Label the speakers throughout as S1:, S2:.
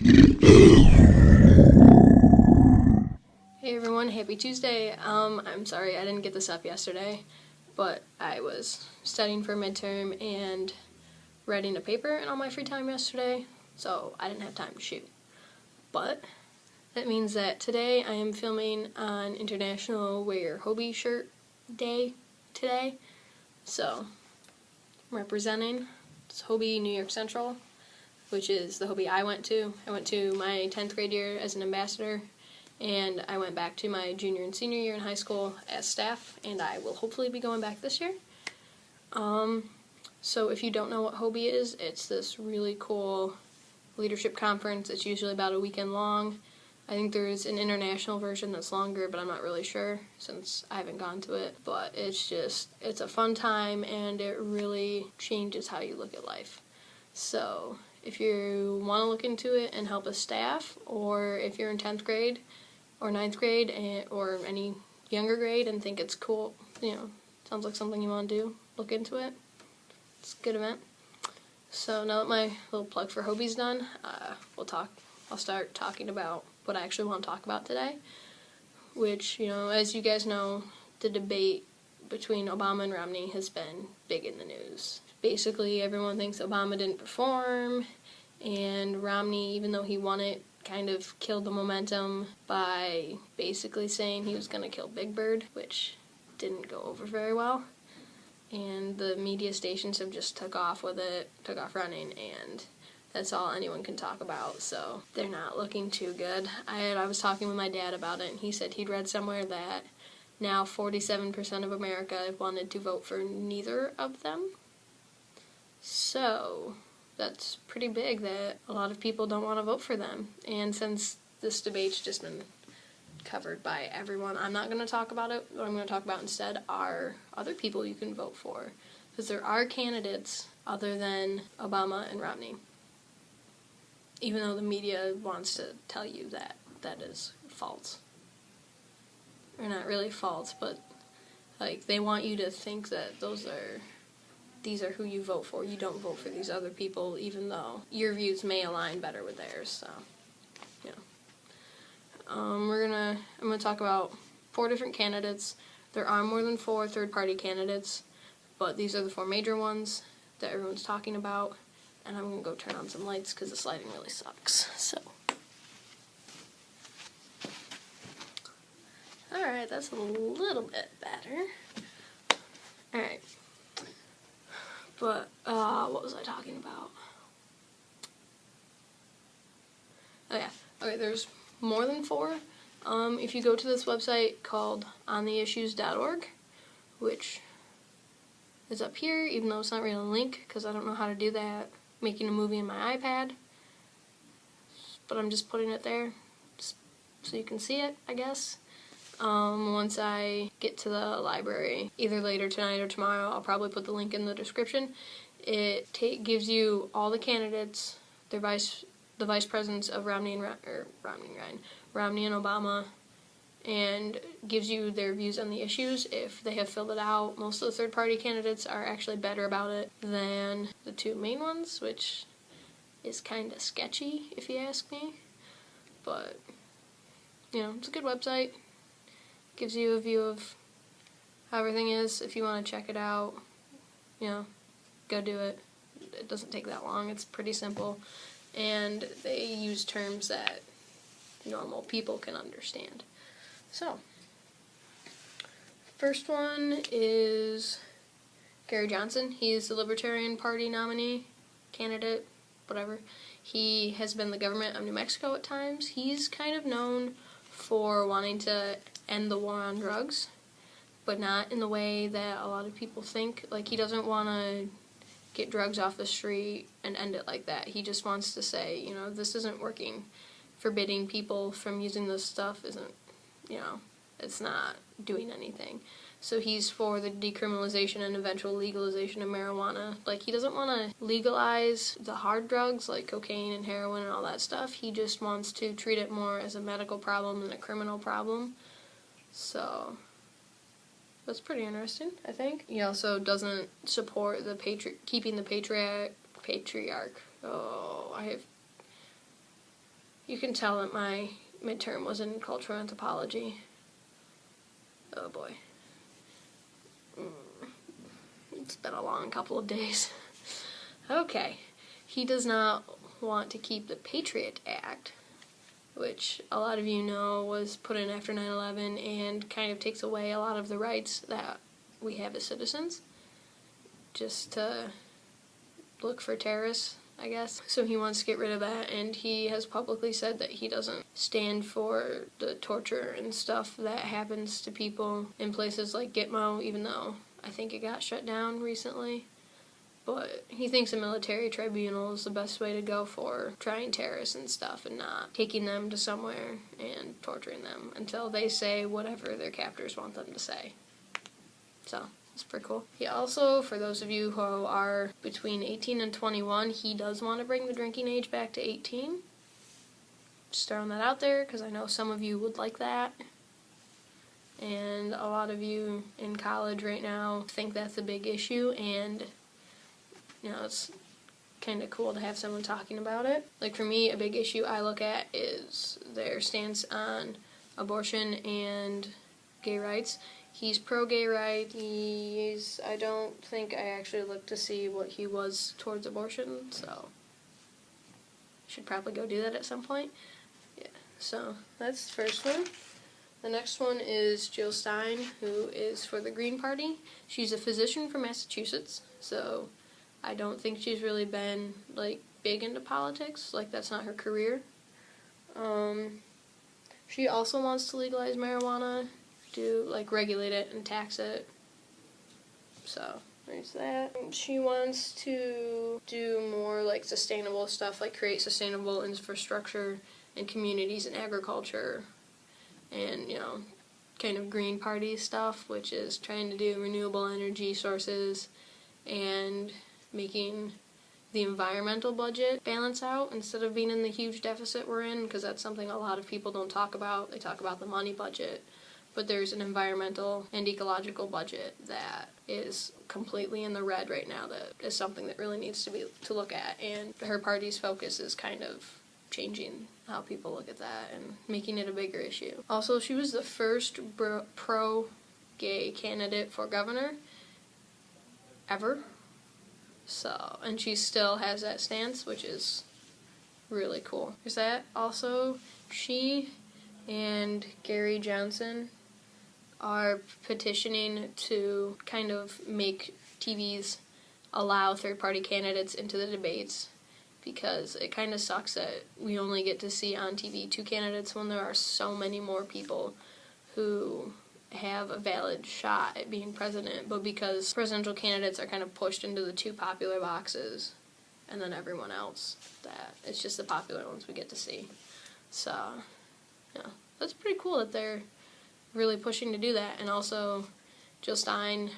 S1: Hey everyone, happy Tuesday. I'm sorry I didn't get this up yesterday, but I was studying for midterm and writing a paper in all my free time yesterday, so I didn't have time to shoot. But that means that today I am filming on International Wear Your Hobie Shirt Day today, so I'm representing. It's Hobie New York Central, which is the Hobie I went to. I went to my 10th grade year as an ambassador, and I went back to my junior and senior year in high school as staff, and I will hopefully be going back this year. So if you don't know what Hobie is, it's this really cool leadership conference. It's usually about a weekend long. I think there's an international version that's longer, but I'm not really sure since I haven't gone to it. But it's a fun time, and it really changes how you look at life. So if you want to look into it and help a staff, or if you're in 10th grade or 9th grade or any younger grade and think it's cool, sounds like something you want to do, look into it. It's a good event. So now that my little plug for Hobie's done, I'll start talking about what I actually want to talk about today, which, as you guys know, the debate between Obama and Romney has been big in the news. Basically, everyone thinks Obama didn't perform, and Romney, even though he won it, kind of killed the momentum by basically saying he was going to kill Big Bird, which didn't go over very well. And the media stations have just took off running, and that's all anyone can talk about, so they're not looking too good. I was talking with my dad about it, and he said he'd read somewhere that now 47% of America wanted to vote for neither of them. So that's pretty big that a lot of people don't want to vote for them. And since this debate's just been covered by everyone, I'm not going to talk about it. What I'm going to talk about instead are other people you can vote for. Because there are candidates other than Obama and Romney. Even though the media wants to tell you that that is false. Or not really false, but they want you to think that these are who you vote for. You don't vote for these other people, even though your views may align better with theirs. So, I'm gonna talk about 4 different candidates. There are more than 4 third-party candidates, but these are the 4 major ones that everyone's talking about. And I'm gonna go turn on some lights because this lighting really sucks. So, all right, that's a little bit better. All right. But, what was I talking about? Oh yeah, okay, there's more than 4. If you go to this website called ontheissues.org, which is up here, even though it's not really a link, because I don't know how to do that, making a movie in my iPad, but I'm just putting it there so you can see it, I guess. Once I get to the library, either later tonight or tomorrow, I'll probably put the link in the description. It gives you all the candidates, the vice presidents of Romney and Obama, and gives you their views on the issues if they have filled it out. Most of the third-party candidates are actually better about it than the 2 main ones, which is kind of sketchy if you ask me. But, it's a good website. Gives you a view of how everything is. If you want to check it out, go do it. It doesn't take that long. It's pretty simple. And they use terms that normal people can understand. So, first one is Gary Johnson. He's the Libertarian Party nominee, candidate, whatever. He has been the government of New Mexico at times. He's kind of known for wanting to end the war on drugs, but not in the way that a lot of people think. He doesn't want to get drugs off the street and end it like that. He just wants to say, this isn't working. Forbidding people from using this stuff isn't, it's not doing anything. So he's for the decriminalization and eventual legalization of marijuana. He doesn't want to legalize the hard drugs like cocaine and heroin and all that stuff. He just wants to treat it more as a medical problem than a criminal problem. So that's pretty interesting, I think. He also doesn't support keeping the patriarch. Oh, You can tell that my midterm was in cultural anthropology. Oh boy. It's been a long couple of days. Okay. He does not want to keep the Patriot Act, which a lot of you know was put in after 9/11 and kind of takes away a lot of the rights that we have as citizens, just to look for terrorists, I guess. So he wants to get rid of that, and he has publicly said that he doesn't stand for the torture and stuff that happens to people in places like Gitmo, even though I think it got shut down recently. But he thinks a military tribunal is the best way to go for trying terrorists and stuff, and not taking them to somewhere and torturing them until they say whatever their captors want them to say. So, it's pretty cool. He also, for those of you who are between 18 and 21, he does want to bring the drinking age back to 18. Just throwing that out there, because I know some of you would like that. And a lot of you in college right now think that's a big issue, and it's kind of cool to have someone talking about it. Like for me, a big issue I look at is their stance on abortion and gay rights. He's pro-gay rights. I don't think I actually looked to see what he was towards abortion, so should probably go do that at some point. Yeah, so that's the first one. The next one is Jill Stein, who is for the Green Party. She's a physician from Massachusetts, so I don't think she's really been, big into politics. That's not her career. She also wants to legalize marijuana, regulate it and tax it. So, there's that. She wants to do more, sustainable stuff, create sustainable infrastructure in communities and agriculture, and, kind of Green Party stuff, which is trying to do renewable energy sources and making the environmental budget balance out instead of being in the huge deficit we're in, because that's something a lot of people don't talk about. They talk about the money budget, but there's an environmental and ecological budget that is completely in the red right now. That is something that really needs to look at, and her party's focus is kind of changing how people look at that and making it a bigger issue. Also, she was the first pro-gay candidate for governor ever. So, and she still has that stance, which is really cool. There's that. Also, she and Gary Johnson are petitioning to kind of make TVs allow third-party candidates into the debates, because it kind of sucks that we only get to see on TV 2 candidates when there are so many more people who have a valid shot at being president, but because presidential candidates are kind of pushed into the 2 popular boxes, and then everyone else, that it's just the popular ones we get to see. So, yeah, that's pretty cool that they're really pushing to do that. And also, Jill Stein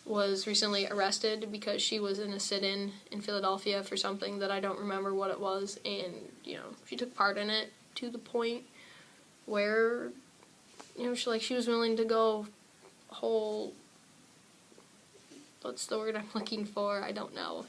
S1: was recently arrested because she was in a sit-in in Philadelphia for something that I don't remember what it was, and, she took part in it to the point where she was willing to go whole, what's the word I'm looking for? I don't know.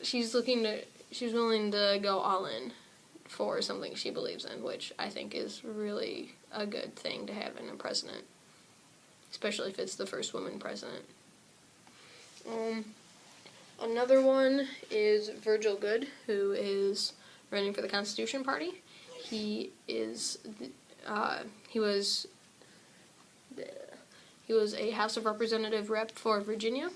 S1: She's willing to go all in for something she believes in, which I think is really a good thing to have in a president, especially if it's the first woman president. Another one is Virgil Good, who is running for the Constitution Party. He was a House of Representative rep for Virginia.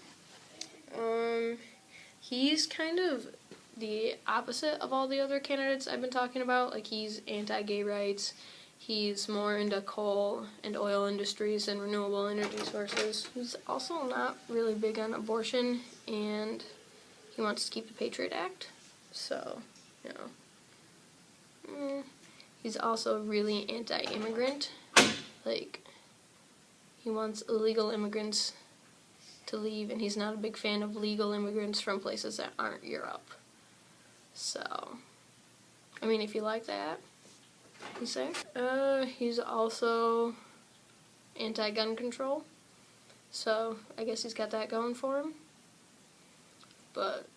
S1: He's kind of the opposite of all the other candidates I've been talking about. He's anti-gay rights. He's more into coal and oil industries and renewable energy sources. He's also not really big on abortion, and he wants to keep the Patriot Act. So, he's also really anti-immigrant. He wants illegal immigrants to leave, and he's not a big fan of legal immigrants from places that aren't Europe. So, if you like that, he's there. He's also anti-gun control, so I guess he's got that going for him. But,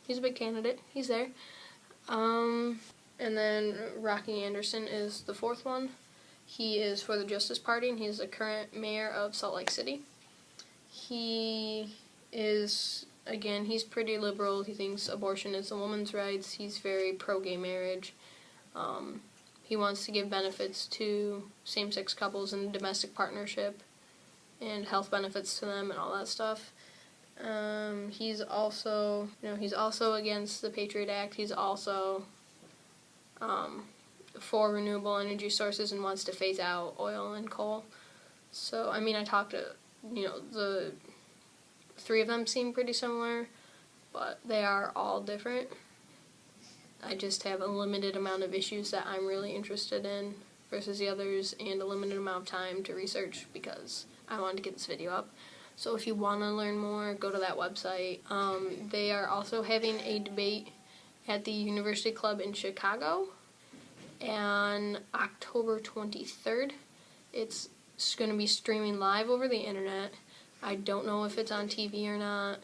S1: he's a big candidate. He's there. And then Rocky Anderson is the fourth one. He is for the Justice Party, and he's the current mayor of Salt Lake City. He is, again, he's pretty liberal. He thinks abortion is a woman's rights. He's very pro-gay marriage. He wants to give benefits to same-sex couples in a domestic partnership and health benefits to them and all that stuff. He's also against the Patriot Act. He's also for renewable energy sources and wants to phase out oil and coal. So, I mean, I talked to, the three of them seem pretty similar, but they are all different. I just have a limited amount of issues that I'm really interested in versus the others, and a limited amount of time to research because I wanted to get this video up. So if you want to learn more, go to that website. They are also having a debate at the University Club in Chicago on October 23rd. It's going to be streaming live over the internet. I don't know if it's on TV or not,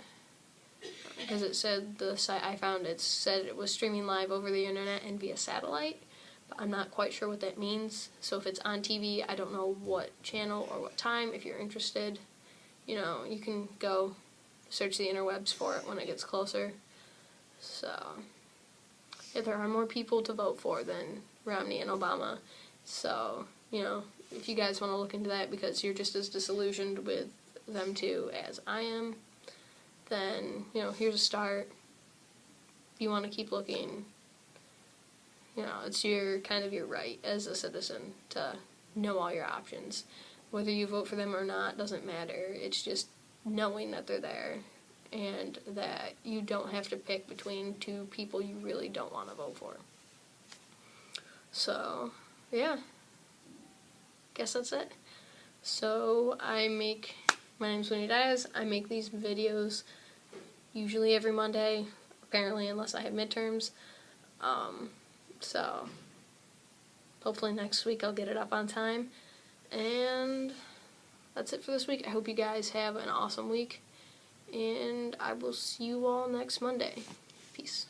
S1: because it said, the site I found, it said it was streaming live over the internet and via satellite, but I'm not quite sure what that means. So if it's on TV, I don't know what channel or what time. If you're interested, you can go search the interwebs for it when it gets closer. So, yeah, there are more people to vote for than Romney and Obama. So, if you guys want to look into that because you're just as disillusioned with them two as I am, then, here's a start. If you want to keep looking, it's your right as a citizen to know all your options. Whether you vote for them or not doesn't matter. It's just knowing that they're there and that you don't have to pick between two people you really don't want to vote for. So, yeah. Guess that's it. So, my name's Winnie Diaz. I make these videos usually every Monday, apparently, unless I have midterms. So, hopefully next week I'll get it up on time. And that's it for this week. I hope you guys have an awesome week, and I will see you all next Monday. Peace.